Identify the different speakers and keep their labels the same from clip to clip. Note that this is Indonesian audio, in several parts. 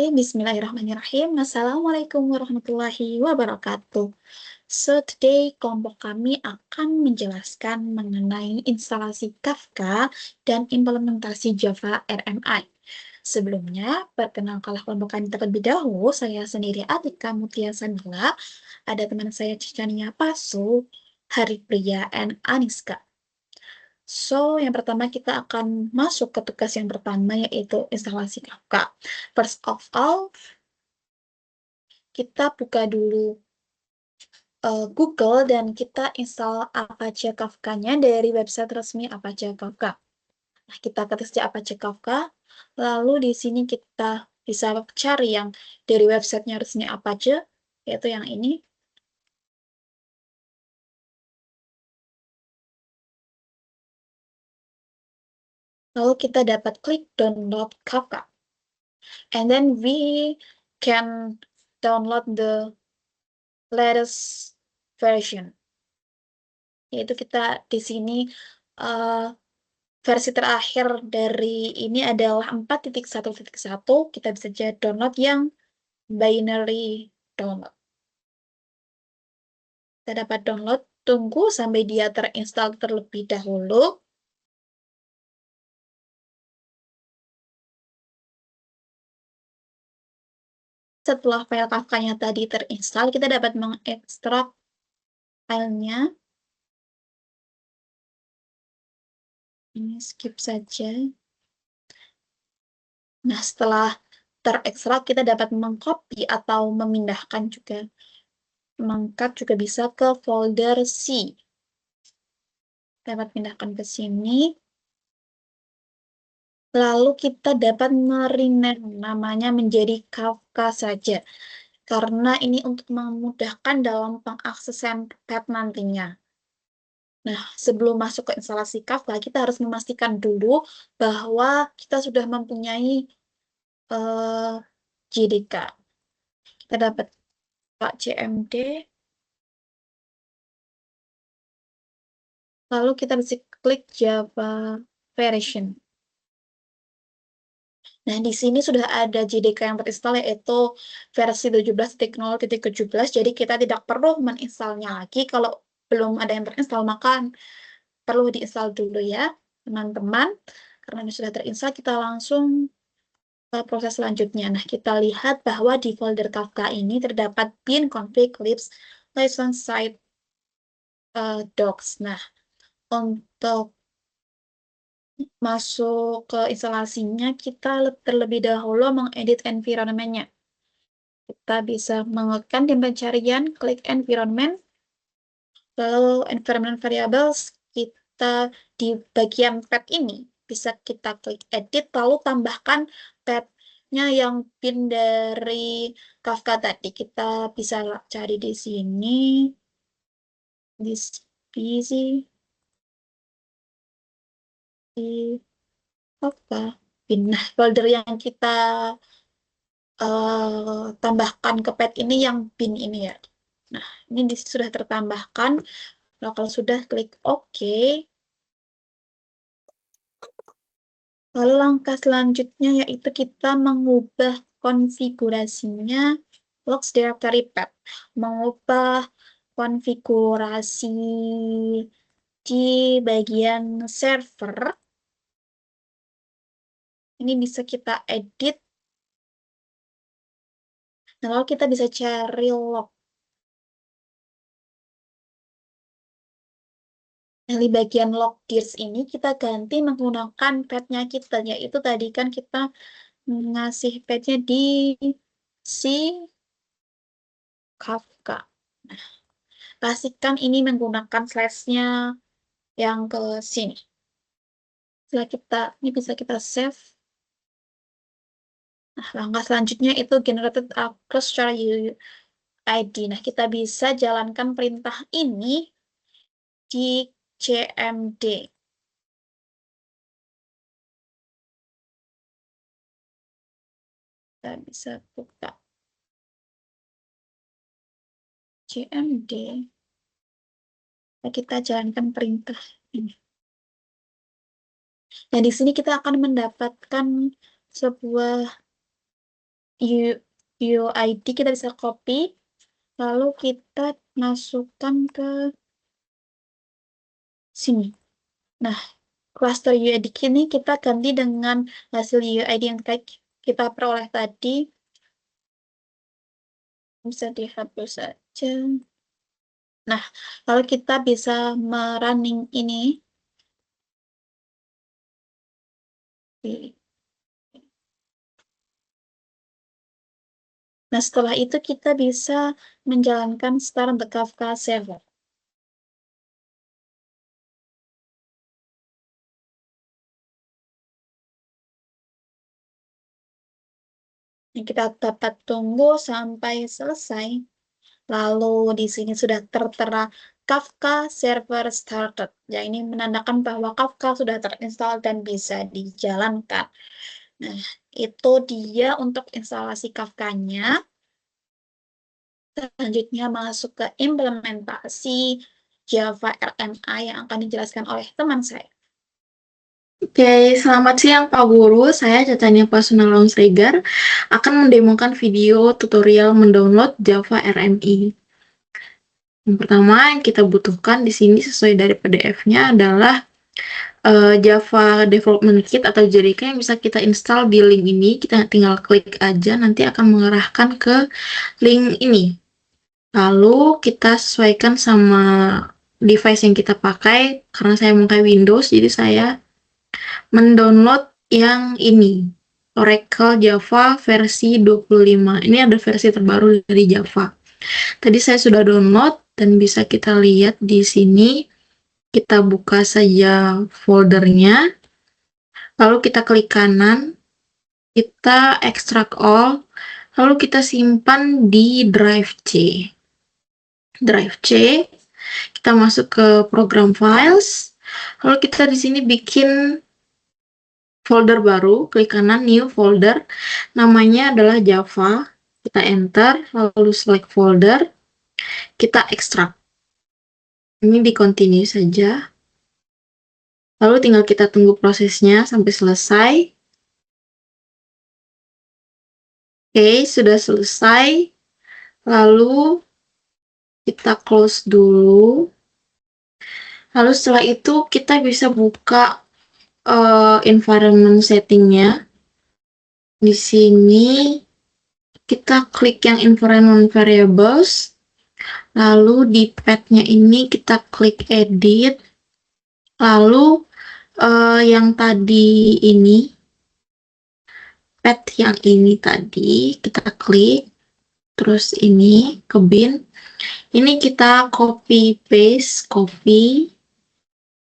Speaker 1: Bismillahirrahmanirrahim. Assalamualaikum warahmatullahi wabarakatuh. So, today kelompok kami akan menjelaskan mengenai instalasi Kafka dan implementasi Java RMI. Sebelumnya, perkenalkanlah kelompok kami terlebih dahulu. Saya sendiri Atika Mutia Sanila. Ada teman saya Cicania Pasu, Haripriya, and Aniska. So, yang pertama kita akan masuk ke tugas yang pertama, yaitu instalasi Kafka. First of all, kita buka dulu Google dan kita install Apache Kafka-nya dari website resmi Apache Kafka. Nah, kita ketik saja Apache Kafka, lalu di sini kita bisa cari yang dari websitenya resmi Apache, yaitu yang ini. Lalu kita dapat klik download Kafka. And then we can download the latest version. Yaitu kita di sini versi terakhir dari ini adalah 4.1.1. Kita bisa saja download yang binary download. Kita dapat download, tunggu sampai dia terinstall terlebih dahulu. Setelah file Kafka-nya tadi terinstall, kita dapat mengekstrak filenya. Ini skip saja. Nah, setelah terekstrak, kita dapat mengcopy atau memindahkan juga. Mengcut juga bisa ke folder C. Dapat pindahkan ke sini. Lalu kita dapat merename namanya menjadi Kafka saja. Karena ini untuk memudahkan dalam pengaksesan pad nantinya. Nah, sebelum masuk ke instalasi Kafka, kita harus memastikan dulu bahwa kita sudah mempunyai JDK. Kita dapat Pak CMD. Lalu kita bisa klik Java version. Nah, di sini sudah ada JDK yang terinstall, yaitu versi 17.0.17. Jadi kita tidak perlu menginstalnya lagi. Kalau belum ada yang terinstall, maka perlu diinstal dulu ya, teman-teman. Karena ini sudah terinstall, kita langsung ke proses selanjutnya. Nah, kita lihat bahwa di folder Kafka ini terdapat bin config libs license site docs. Nah, untuk masuk ke instalasinya, kita terlebih dahulu mengedit environment-nya. Kita bisa mengetikkan di pencarian, klik environment, lalu environment variables, kita di bagian pad ini bisa kita klik edit, lalu tambahkan padnya yang bin dari Kafka tadi. Kita bisa cari di sini, di PC, di Kafka. Nah, folder yang kita tambahkan ke pad ini yang bin ini ya. Nah, ini sudah tertambahkan. Nah, kalau sudah klik OK. Lalu langkah selanjutnya yaitu kita mengubah konfigurasinya logs directory path. Mengubah konfigurasi di bagian server. Ini bisa kita edit. Nah, lalu kita bisa cari log. Nah, di bagian log dirs ini kita ganti menggunakan path-nya kita, yaitu tadi kan kita ngasih path-nya di si Kafka. Nah, pastikan ini menggunakan slash-nya yang ke sini. Setelah ini bisa kita save. Nah, langkah selanjutnya itu generated across secara ID. Nah, kita bisa jalankan perintah ini di CMD. Kita bisa buka CMD. Nah, kita jalankan perintah ini. Nah, di sini kita akan mendapatkan sebuah UID kita bisa copy, lalu kita masukkan ke sini. Nah, cluster UID ini kita ganti dengan hasil UID yang kita peroleh tadi. Bisa dihapus saja. Nah, lalu kita bisa merunning ini. Nah, setelah itu kita bisa menjalankan start the Kafka server. Nah, kita dapat tunggu sampai selesai. Lalu di sini sudah tertera Kafka server started. Ya, ini menandakan bahwa Kafka sudah terinstall dan bisa dijalankan. Nah, itu dia untuk instalasi Kafka-nya. Selanjutnya masuk ke implementasi Java RMA yang akan dijelaskan oleh teman saya.
Speaker 2: Oke, selamat siang Pak Guru. Saya Cacanya Pasunalong Sregar akan mendemokan video tutorial mendownload Java RMI. Yang pertama yang kita butuhkan di sini sesuai dari PDF-nya adalah Java Development Kit atau JDK yang bisa kita install di link ini. Kita tinggal klik aja, nanti akan mengarahkan ke link ini. Lalu kita sesuaikan sama device yang kita pakai. Karena saya memakai Windows, jadi saya mendownload yang ini, Oracle Java versi 25. Ini ada versi terbaru dari Java. Tadi saya sudah download dan bisa kita lihat di sini. Kita buka saja foldernya. Lalu kita klik kanan, kita extract all, lalu kita simpan di drive C. Drive C, kita masuk ke program files, lalu kita di sini bikin folder baru, klik kanan new folder, namanya adalah Java, kita enter, lalu select folder, kita ekstrak. Ini di continue saja. Lalu tinggal kita tunggu prosesnya sampai selesai. Oke, sudah selesai. Lalu kita close dulu. Lalu setelah itu kita bisa buka environment settingnya. Di sini kita klik yang environment variables. Lalu di path-nya ini kita klik edit. Lalu yang tadi ini, path yang ini tadi kita klik. Terus ini ke bin. Ini kita copy paste, copy.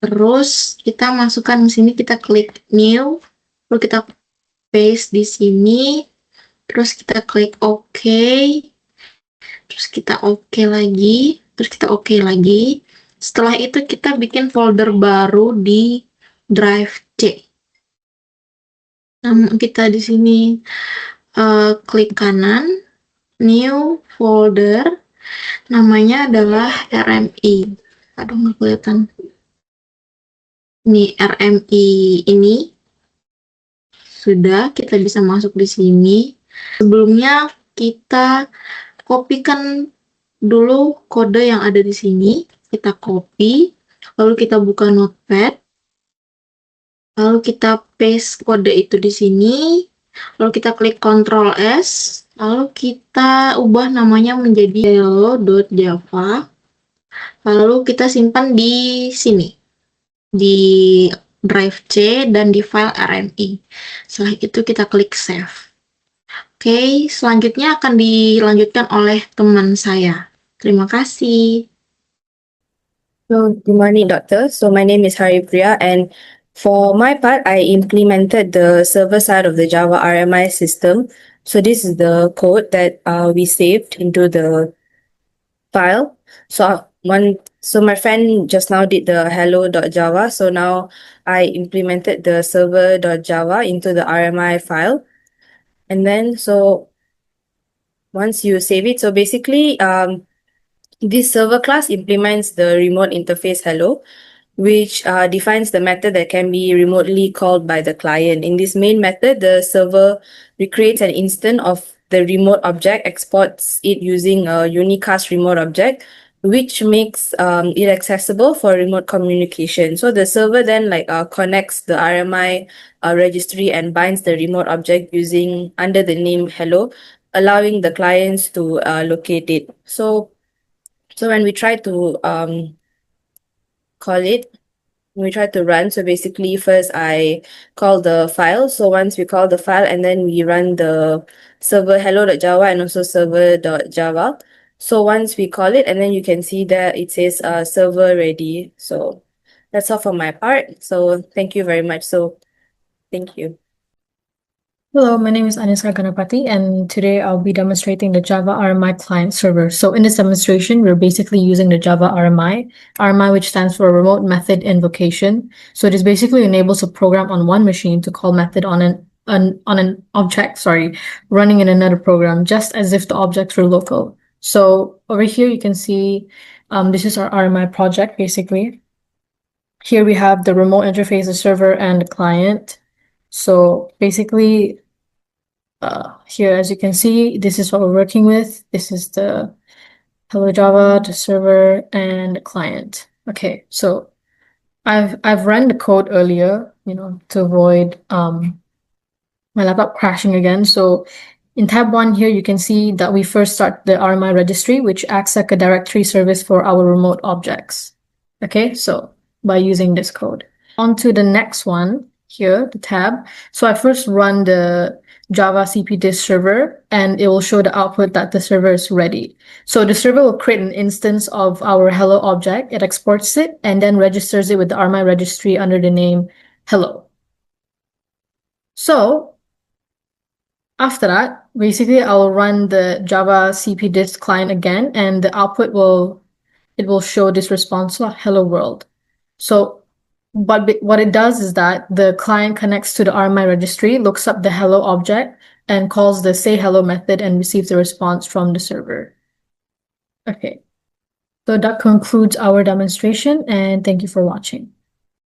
Speaker 2: Terus kita masukkan di sini, kita klik new, lalu kita paste di sini, terus kita klik OK, terus kita OK lagi, terus kita OK lagi. Setelah itu kita bikin folder baru di drive C. Nah, kita di sini klik kanan, new folder, namanya adalah RMI. Aduh, nggak kelihatan. Ini RMI ini sudah, kita bisa masuk di sini. Sebelumnya kita kopikan dulu kode yang ada di sini. Kita copy, lalu kita buka Notepad, lalu kita paste kode itu di sini, lalu kita klik Ctrl S, lalu kita ubah namanya menjadi hello.java, lalu kita simpan di sini, di drive C dan di file RMI. Setelah itu kita klik save. Oke, selanjutnya akan dilanjutkan oleh teman saya. Terima kasih.
Speaker 3: So, good morning, doctor. So, my name is Haripriya, and for my part, I implemented the server side of the Java RMI system. So, this is the code that we saved into the file. So, my friend just now did the hello.java. So now I implemented the server.java into the RMI file. And then, so once you save it, so basically, this server class implements the remote interface hello, which defines the method that can be remotely called by the client. In this main method, the server recreates an instance of the remote object, exports it using a unicast remote object, which makes it accessible for remote communication. So the server then connects the RMI registry and binds the remote object using under the name hello, allowing the clients to locate it. So when we try to call it, we try to run. So basically, first I call the file. So once we call the file, and then we run the server hello.java and also server.java. So once we call it, and then you can see that it says server ready. So that's all for my part. So thank you very much. So thank you.
Speaker 4: Hello, my name is Aniska Ganapati, and today I'll be demonstrating the Java RMI client server. So in this demonstration, we're basically using the Java RMI, which stands for Remote Method Invocation. So it is basically enables a program on one machine to call method on an object, running in another program, just as if the objects were local. So over here, you can see this is our RMI project, basically. Here we have the remote interface, the server, and the client. So basically, here, as you can see, this is what we're working with. This is the Hello Java, the server, and the client. Okay, so I've run the code earlier, to avoid my laptop crashing again. So in tab 1 here, you can see that we first start the RMI registry, which acts like a directory service for our remote objects. Okay, so by using this code. On to the next one here, the tab. So I first run the Java cpdist server, and it will show the output that the server is ready. So the server will create an instance of our hello object. It exports it and then registers it with the RMI registry under the name hello. So after that, basically I'll run the Java cpdist client again, and the output will show this response, hello world. So but what it does is that the client connects to the RMI registry, looks up the hello object, and calls the say hello method and receives a response from the server. Okay, so that concludes our demonstration, and thank you for watching.